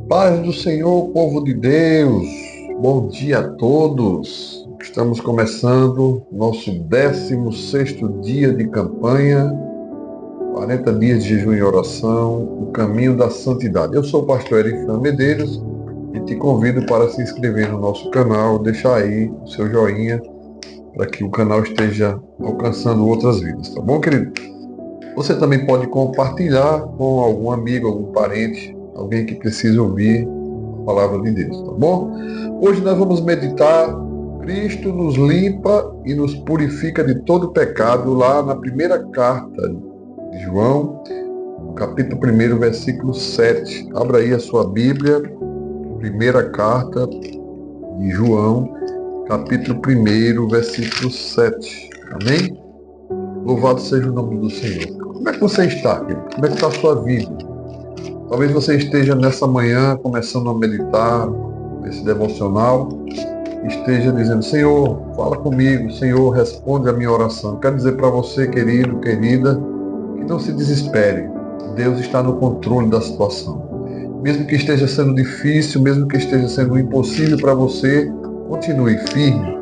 Paz do Senhor, povo de Deus, bom dia a todos. Estamos começando nosso 16º dia de campanha, 40 dias de jejum e oração, o caminho da santidade. Eu sou o pastor Erifran Medeiros e te convido para se inscrever no nosso canal, deixar aí o seu joinha para que o canal esteja alcançando outras vidas, tá bom, querido? Você também pode compartilhar com algum amigo, algum parente, alguém que precise ouvir a palavra de Deus, tá bom? Hoje nós vamos meditar: Cristo nos limpa e nos purifica de todo pecado, lá na primeira carta de João, capítulo 1, versículo 7. Abra aí a sua Bíblia, primeira carta de João, capítulo 1, versículo 7. Amém? Louvado seja o nome do Senhor. Como é que você está, querido? Como é que está a sua vida? Talvez você esteja nessa manhã começando a meditar nesse devocional, esteja dizendo: Senhor, fala comigo, Senhor, responde a minha oração. Quero dizer para você, querido, querida, que não se desespere. Deus está no controle da situação. Mesmo que esteja sendo difícil, mesmo que esteja sendo impossível para você, continue firme,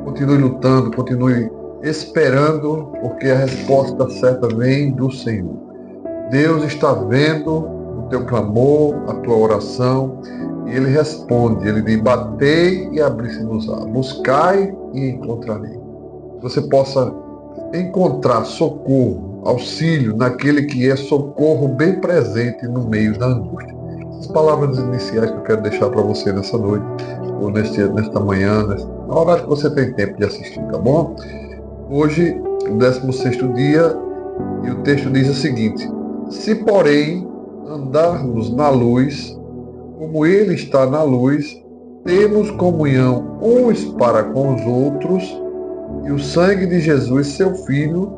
continue lutando, continue esperando, porque a resposta certa vem do Senhor. Deus está vendo o teu clamor, a tua oração, e Ele responde. Ele diz: batei e abri-se-vos-á, buscai e encontrarei. Que você possa encontrar socorro, auxílio naquele que é socorro bem presente no meio da angústia. As palavras iniciais que eu quero deixar para você nessa noite, ou nesta manhã, na hora que você tem tempo de assistir, tá bom? Hoje, o 16º dia, e o texto diz o seguinte: se, porém, andarmos na luz, como Ele está na luz, temos comunhão uns para com os outros, e o sangue de Jesus, seu Filho,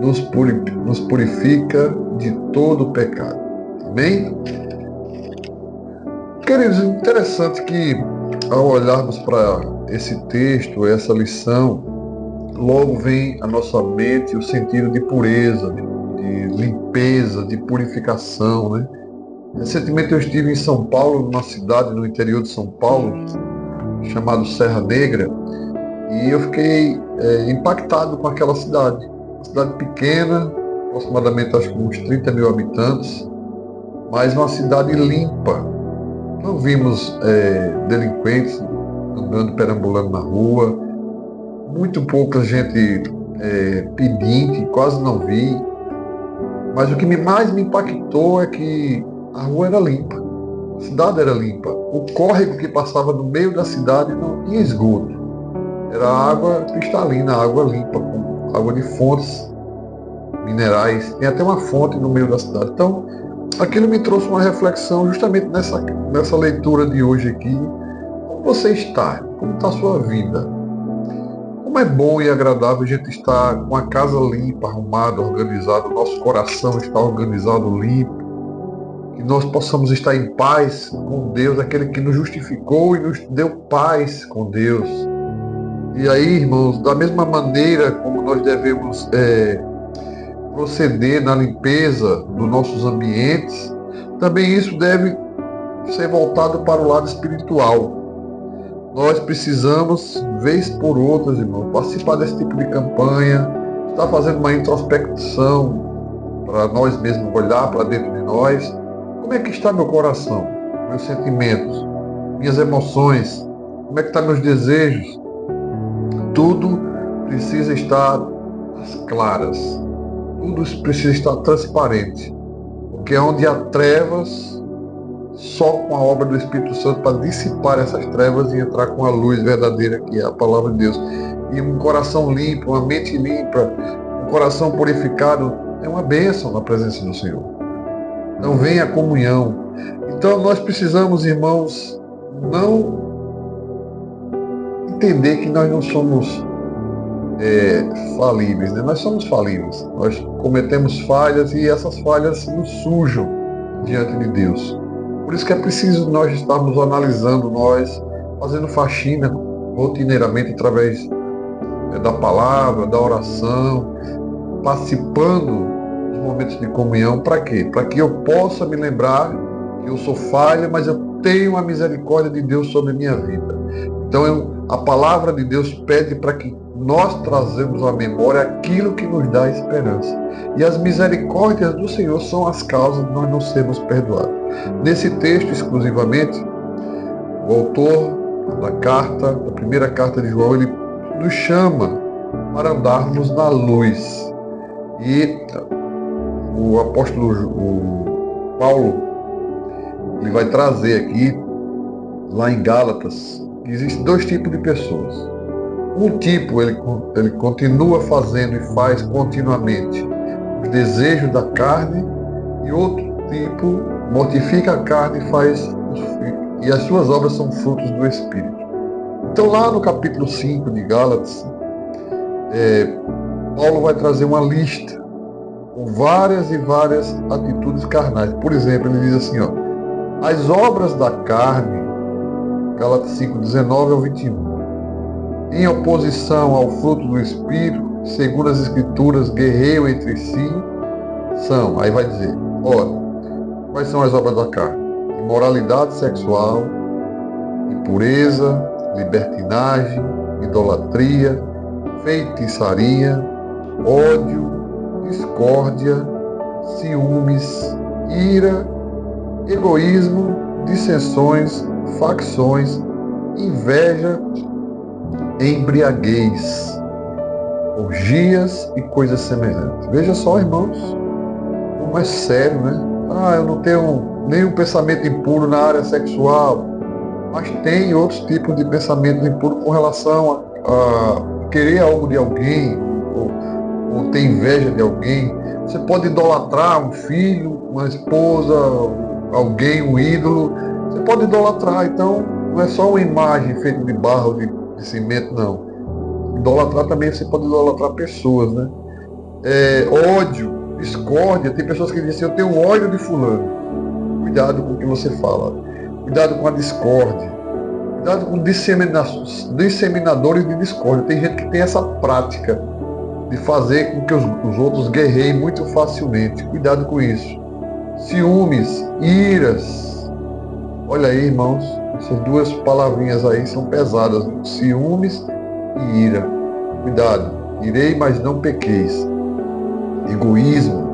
nos purifica de todo pecado. Amém? Queridos, interessante que, ao olharmos para esse texto, essa lição, logo vem à nossa mente o sentido de pureza, de limpeza, de purificação, né? Recentemente eu estive em São Paulo, numa cidade no interior de São Paulo, chamada Serra Negra, e eu fiquei impactado com aquela cidade. Uma cidade pequena, aproximadamente acho que uns 30 mil habitantes, mas uma cidade limpa. Não vimos delinquentes andando, perambulando na rua, muito pouca gente pedinte, quase não vi. Mas o que mais me impactou é que a rua era limpa, a cidade era limpa. O córrego que passava no meio da cidade não tinha esgoto. Era água cristalina, água limpa, com água de fontes minerais. Tem até uma fonte no meio da cidade. Então, aquilo me trouxe uma reflexão justamente nessa leitura de hoje aqui. Como você está? Como está a sua vida? Como é bom e agradável a gente estar com a casa limpa, arrumada, organizada, o nosso coração está organizado, limpo, que nós possamos estar em paz com Deus, aquele que nos justificou e nos deu paz com Deus. E aí, irmãos, da mesma maneira como nós devemos proceder na limpeza dos nossos ambientes, também isso deve ser voltado para o lado espiritual. Nós precisamos, vez por outras, irmãos, participar desse tipo de campanha, estar fazendo uma introspecção para nós mesmos, olhar para dentro de nós. Como é que está meu coração, meus sentimentos, minhas emoções? Como é que estão meus desejos? Tudo precisa estar às claras. Tudo precisa estar transparente. Porque onde há trevas, só com a obra do Espírito Santo para dissipar essas trevas e entrar com a luz verdadeira, que é a palavra de Deus. E um coração limpo, uma mente limpa, um coração purificado, é uma bênção na presença do Senhor. Então vem a comunhão. Então nós precisamos, irmãos, não entender que nós não somos falíveis, né? Nós somos falíveis. Nós cometemos falhas e essas falhas nos sujam diante de Deus. Por isso que é preciso nós estarmos analisando, nós fazendo faxina rotineiramente através da palavra, da oração, participando dos momentos de comunhão. Para quê? Para que eu possa me lembrar eu sou falha, mas eu tenho a misericórdia de Deus sobre a minha vida. Então a palavra de Deus pede para que nós trazemos à memória aquilo que nos dá esperança. E as misericórdias do Senhor são as causas de nós não sermos perdoados. Nesse texto exclusivamente, o autor da primeira carta de João, ele nos chama para andarmos na luz. E o apóstolo Paulo, ele vai trazer aqui, lá em Gálatas, que existem dois tipos de pessoas. Um tipo, ele continua fazendo e faz continuamente os desejos da carne, e outro tipo mortifica a carne e as suas obras são frutos do Espírito. Então lá no capítulo 5 de Gálatas, Paulo vai trazer uma lista com várias e várias atitudes carnais. Por exemplo, ele diz assim, as obras da carne, Gálatas 5, 19 ao 21, em oposição ao fruto do Espírito, segundo as Escrituras, guerreiam entre si, são, aí vai dizer, ora, quais são as obras da carne? Imoralidade sexual, impureza, libertinagem, idolatria, feitiçaria, ódio, discórdia, ciúmes, ira, egoísmo, dissensões, facções, inveja, embriaguez, orgias e coisas semelhantes. Veja só, irmãos, como é sério, né? Eu não tenho nenhum pensamento impuro na área sexual, mas tem outros tipos de pensamento impuro com relação a querer algo de alguém, ou ter inveja de alguém. Você pode idolatrar um filho, uma esposa, alguém, um ídolo. Você pode idolatrar, então não é só uma imagem feita de barro, de cimento, não. Idolatrar também, você pode idolatrar pessoas, né? Ódio, discórdia. Tem pessoas que dizem, eu tenho ódio de fulano. Cuidado com o que você fala. Cuidado com a discórdia. Cuidado com disseminadores de discórdia. Tem gente que tem essa prática de fazer com que os outros guerreiem muito facilmente. Cuidado com isso. Ciúmes, iras. Olha aí, irmãos, essas duas palavrinhas aí são pesadas, né? Ciúmes e ira. Cuidado. Irei, mas não pequeis. Egoísmo.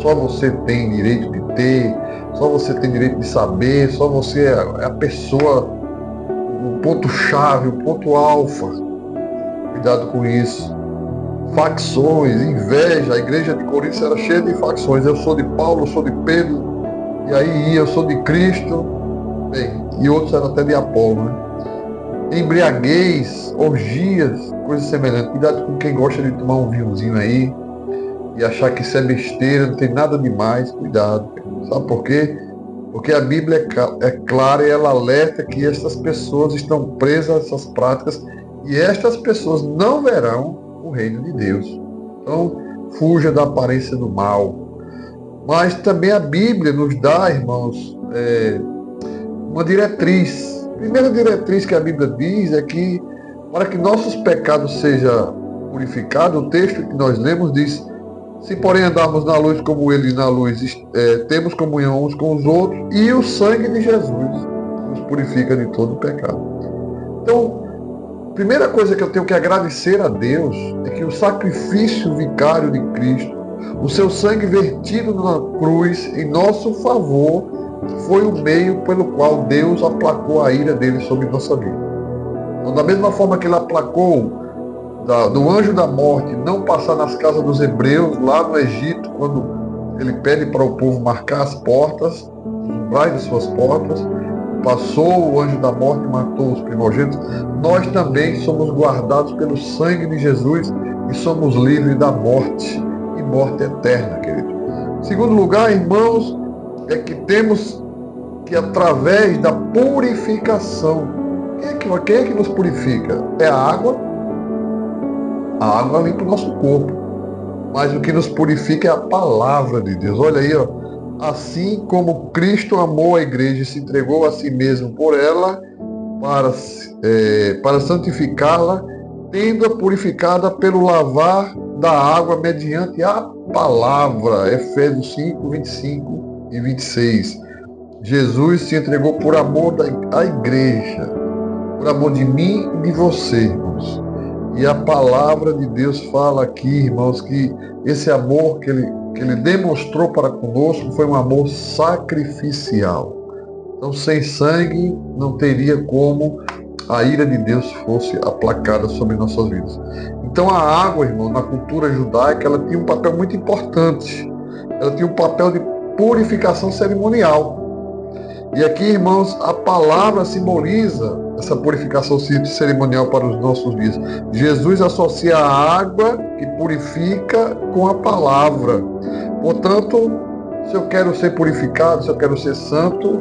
Só você tem direito de ter, só você tem direito de saber, só você é a pessoa, o ponto-chave, o ponto alfa. Cuidado com isso. Facções, inveja. A igreja de Corinto era cheia de facções. Eu sou de Paulo, eu sou de Pedro, e aí eu sou de Cristo, e outros eram até de Apolo, né? Embriaguez, orgias, coisas semelhantes. Cuidado com quem gosta de tomar um vinhozinho aí e achar que isso é besteira, não tem nada demais. Cuidado. Sabe por quê? Porque a Bíblia é clara e ela alerta que essas pessoas estão presas a essas práticas e estas pessoas não verão o reino de Deus. Então, fuja da aparência do mal. Mas também a Bíblia nos dá, irmãos, uma diretriz. A primeira diretriz que a Bíblia diz é que para que nossos pecados sejam purificados, o texto que nós lemos diz: se porém andarmos na luz como ele na luz, temos comunhão uns com os outros, e o sangue de Jesus nos purifica de todo o pecado. Então, a primeira coisa que eu tenho que agradecer a Deus é que o sacrifício vicário de Cristo, o seu sangue vertido na cruz em nosso favor, foi o meio pelo qual Deus aplacou a ira dele sobre nossa vida. Então, da mesma forma que ele aplacou do anjo da morte não passar nas casas dos hebreus, lá no Egito, quando ele pede para o povo marcar as portas, os umbrais de suas portas, passou o anjo da morte e matou os primogênitos, nós também somos guardados pelo sangue de Jesus e somos livres da morte, e morte eterna, querido. Em segundo lugar, irmãos, é que temos que, através da purificação, quem é que nos purifica? É a água. A água limpa o nosso corpo, mas o que nos purifica é a palavra de Deus. Olha aí, assim como Cristo amou a igreja e se entregou a si mesmo por ela, para santificá-la, tendo-a purificada pelo lavar da água mediante a palavra. Efésios 5, 25 e 26. Jesus se entregou por amor à igreja, por amor de mim e de você, irmãos. E a palavra de Deus fala aqui, irmãos, que esse amor que ele demonstrou para conosco foi um amor sacrificial. Então, sem sangue, não teria como a ira de Deus fosse aplacada sobre nossas vidas. Então, a água, irmão, na cultura judaica, ela tinha um papel muito importante. Ela tinha um papel de purificação cerimonial. E aqui, irmãos, a palavra simboliza essa purificação cerimonial para os nossos dias. Jesus associa a água que purifica com a palavra. Portanto, se eu quero ser purificado, se eu quero ser santo,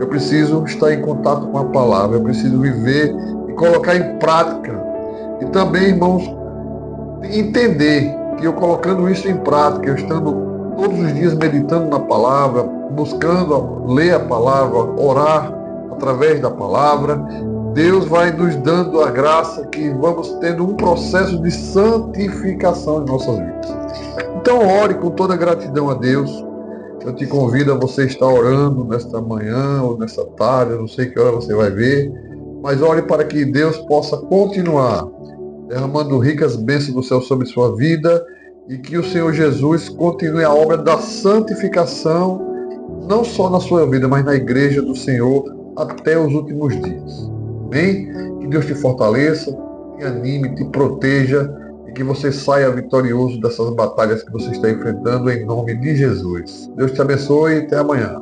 eu preciso estar em contato com a palavra, eu preciso viver e colocar em prática. E também, irmãos, entender que eu colocando isso em prática, eu estando todos os dias meditando na palavra, buscando ler a palavra, orar através da palavra, Deus vai nos dando a graça que vamos tendo um processo de santificação em nossas vidas. Então ore com toda gratidão a Deus. Eu te convido a você estar orando nesta manhã ou nesta tarde, eu não sei que hora você vai ver, mas ore para que Deus possa continuar derramando ricas bênçãos do céu sobre sua vida e que o Senhor Jesus continue a obra da santificação, não só na sua vida, mas na igreja do Senhor até os últimos dias. Amém? Que Deus te fortaleça, te anime, te proteja e que você saia vitorioso dessas batalhas que você está enfrentando em nome de Jesus. Deus te abençoe e até amanhã.